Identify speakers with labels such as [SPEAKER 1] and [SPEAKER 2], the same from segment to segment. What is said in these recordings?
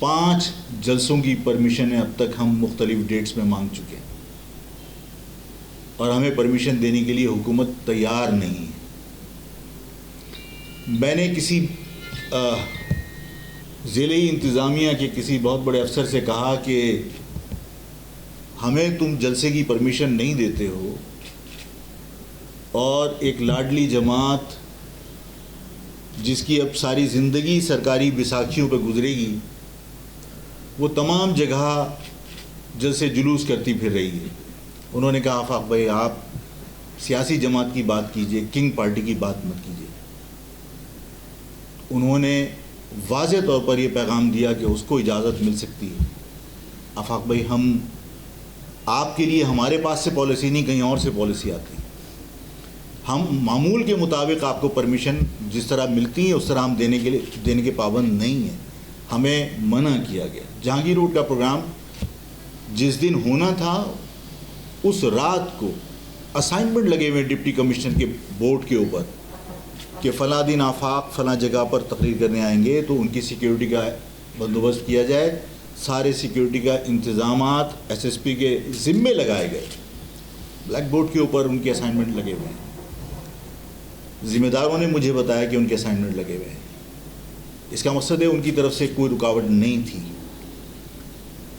[SPEAKER 1] 5 جلسوں کی پرمیشنیں اب تک ہم مختلف ڈیٹس میں مانگ چکے ہیں اور ہمیں پرمیشن دینے کے لیے حکومت تیار نہیں ہے. میں نے کسی ضلعی انتظامیہ کے کسی بہت بڑے افسر سے کہا کہ ہمیں تم جلسے کی پرمیشن نہیں دیتے ہو اور ایک لاڈلی جماعت جس کی اب ساری زندگی سرکاری بیساکھیوں پہ گزرے گی وہ تمام جگہ جلسے جلوس کرتی پھر رہی ہے. انہوں نے کہا آفاق بھائی آپ سیاسی جماعت کی بات کیجئے, کنگ پارٹی کی بات مت کیجئے. انہوں نے واضح طور پر یہ پیغام دیا کہ اس کو اجازت مل سکتی ہے. آفاق بھائی ہم آپ کے لیے ہمارے پاس سے پالیسی نہیں, کہیں اور سے پالیسی آتی. ہم معمول کے مطابق آپ کو پرمیشن جس طرح ملتی ہے اس طرح ہم دینے کے پابند نہیں ہیں. ہمیں منع کیا گیا. جہانگیر روڈ کا پروگرام جس دن ہونا تھا اس رات کو اسائنمنٹ لگے ہوئے ڈپٹی کمشنر کے بورڈ کے اوپر کہ فلاں دن آفاق فلاں جگہ پر تقریر کرنے آئیں گے تو ان کی سیکیورٹی کا بندوبست کیا جائے. سارے سیکیورٹی کا انتظامات ایس ایس پی کے ذمے لگائے گئے. بلیک بورڈ کے اوپر ان کے اسائنمنٹ لگے ہوئے ہیں. ذمہ داروں نے مجھے بتایا کہ ان کے اسائنمنٹ لگے ہوئے ہیں. اس کا مقصد ہے ان کی طرف سے کوئی رکاوٹ نہیں تھی.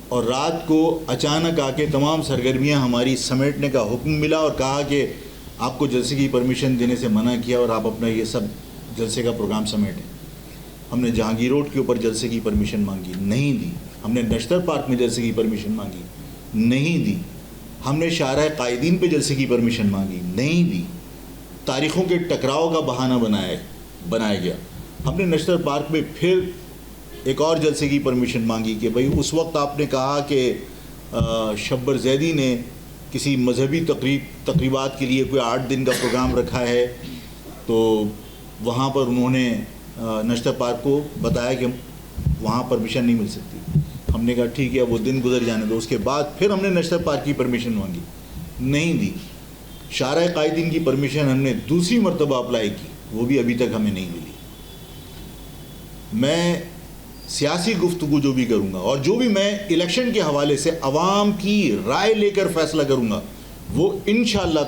[SPEAKER 1] اور رات کو اچانک آ کے تمام سرگرمیاں ہماری سمیٹنے کا حکم ملا اور کہا کہ آپ کو جلسے کی پرمیشن دینے سے منع کیا اور آپ اپنا یہ سب جلسے کا پروگرام سمیٹیں. ہم نے جہانگیر روڈ کے اوپر جلسے کی پرمیشن مانگی, نہیں دی. ہم نے نشتر پارک میں جلسے کی پرمیشن مانگی, نہیں دی. ہم نے شاہراہ قائدین پہ جلسے کی پرمیشن مانگی, نہیں دی. تاریخوں کے ٹکراؤ کا بہانہ بنایا گیا. ہم نے نشتر پارک میں پھر ایک اور جلسے کی پرمیشن مانگی کہ بھئی اس وقت آپ نے کہا کہ شبر زیدی نے کسی مذہبی تقریبات کے لیے کوئی 8 دن کا پروگرام رکھا ہے, تو وہاں پر انہوں نے نشتر پارک کو بتایا کہ وہاں پرمیشن نہیں مل سکتی. ہم نے کہا ٹھیک ہے وہ دن گزر جانے دو. اس کے بعد پھر ہم نے نشتر پارک کی پرمیشن مانگی, نہیں دی. شاہراہ قائدین کی پرمیشن ہم نے دوسری مرتبہ اپلائی کی, وہ بھی ابھی تک ہمیں نہیں ملی. میں سیاسی گفتگو جو بھی کروں گا اور جو بھی میں الیکشن کے حوالے سے عوام کی رائے لے کر فیصلہ کروں گا وہ انشاءاللہ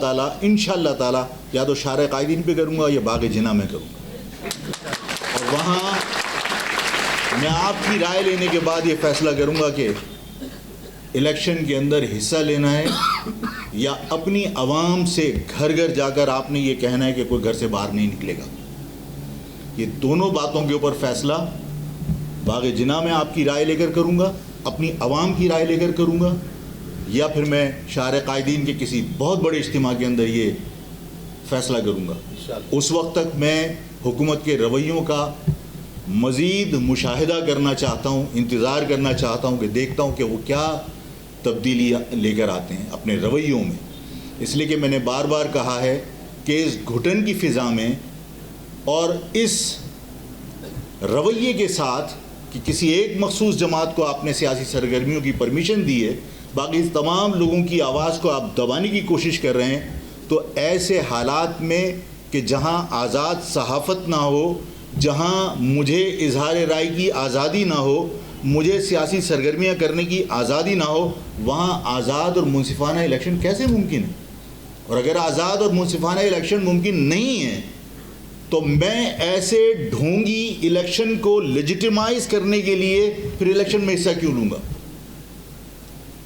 [SPEAKER 1] تعالی یا تو شاہراہ قائدین پہ کروں گا یا باغ جناح میں کروں گا. اور وہاں میں آپ کی رائے لینے کے بعد یہ فیصلہ کروں گا کہ الیکشن کے اندر حصہ لینا ہے یا اپنی عوام سے گھر گھر جا کر آپ نے یہ کہنا ہے کہ کوئی گھر سے باہر نہیں نکلے گا. یہ دونوں باتوں کے اوپر فیصلہ باغ جناح میں آپ کی رائے لے کر کروں گا, اپنی عوام کی رائے لے کر کروں گا, یا پھر میں شاہراہ قائدین کے کسی بہت بڑے اجتماع کے اندر یہ فیصلہ کروں گا. اس وقت تک میں حکومت کے رویوں کا مزید مشاہدہ کرنا چاہتا ہوں, انتظار کرنا چاہتا ہوں کہ دیکھتا ہوں کہ وہ کیا تبدیلی لے کر آتے ہیں اپنے رویوں میں. اس لیے کہ میں نے بار بار کہا ہے کہ اس گھٹن کی فضا میں اور اس رویے کے ساتھ کہ کسی ایک مخصوص جماعت کو آپ نے سیاسی سرگرمیوں کی پرمیشن دی ہے, باقی تمام لوگوں کی آواز کو آپ دبانے کی کوشش کر رہے ہیں, تو ایسے حالات میں کہ جہاں آزاد صحافت نہ ہو, جہاں مجھے اظہار رائے کی آزادی نہ ہو, مجھے سیاسی سرگرمیاں کرنے کی آزادی نہ ہو, وہاں آزاد اور منصفانہ الیکشن کیسے ممکن ہے؟ اور اگر آزاد اور منصفانہ الیکشن ممکن نہیں ہے تو میں ایسے ڈھونگی الیکشن کو لیجیٹیمائز کرنے کے لیے پھر الیکشن میں حصہ کیوں لوں گا؟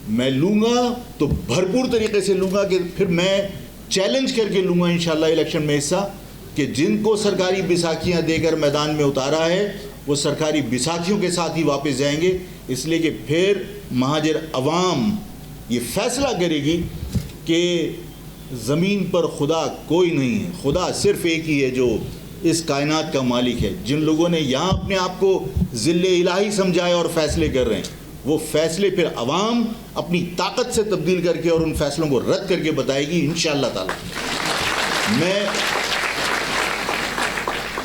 [SPEAKER 1] میں لوں گا تو بھرپور طریقے سے لوں گا کہ پھر میں چیلنج کر کے لوں گا انشاءاللہ الیکشن میں حصہ کہ جن کو سرکاری بیساکھیاں دے کر میدان میں اتارا ہے وہ سرکاری بیساکھیوں کے ساتھ ہی واپس جائیں گے. اس لیے کہ پھر مہاجر عوام یہ فیصلہ کرے گی کہ زمین پر خدا کوئی نہیں ہے, خدا صرف ایک ہی ہے جو اس کائنات کا مالک ہے. جن لوگوں نے یہاں اپنے آپ کو ذل الہی سمجھایا اور فیصلے کر رہے ہیں, وہ فیصلے پھر عوام اپنی طاقت سے تبدیل کر کے اور ان فیصلوں کو رد کر کے بتائے گی انشاءاللہ تعالی. میں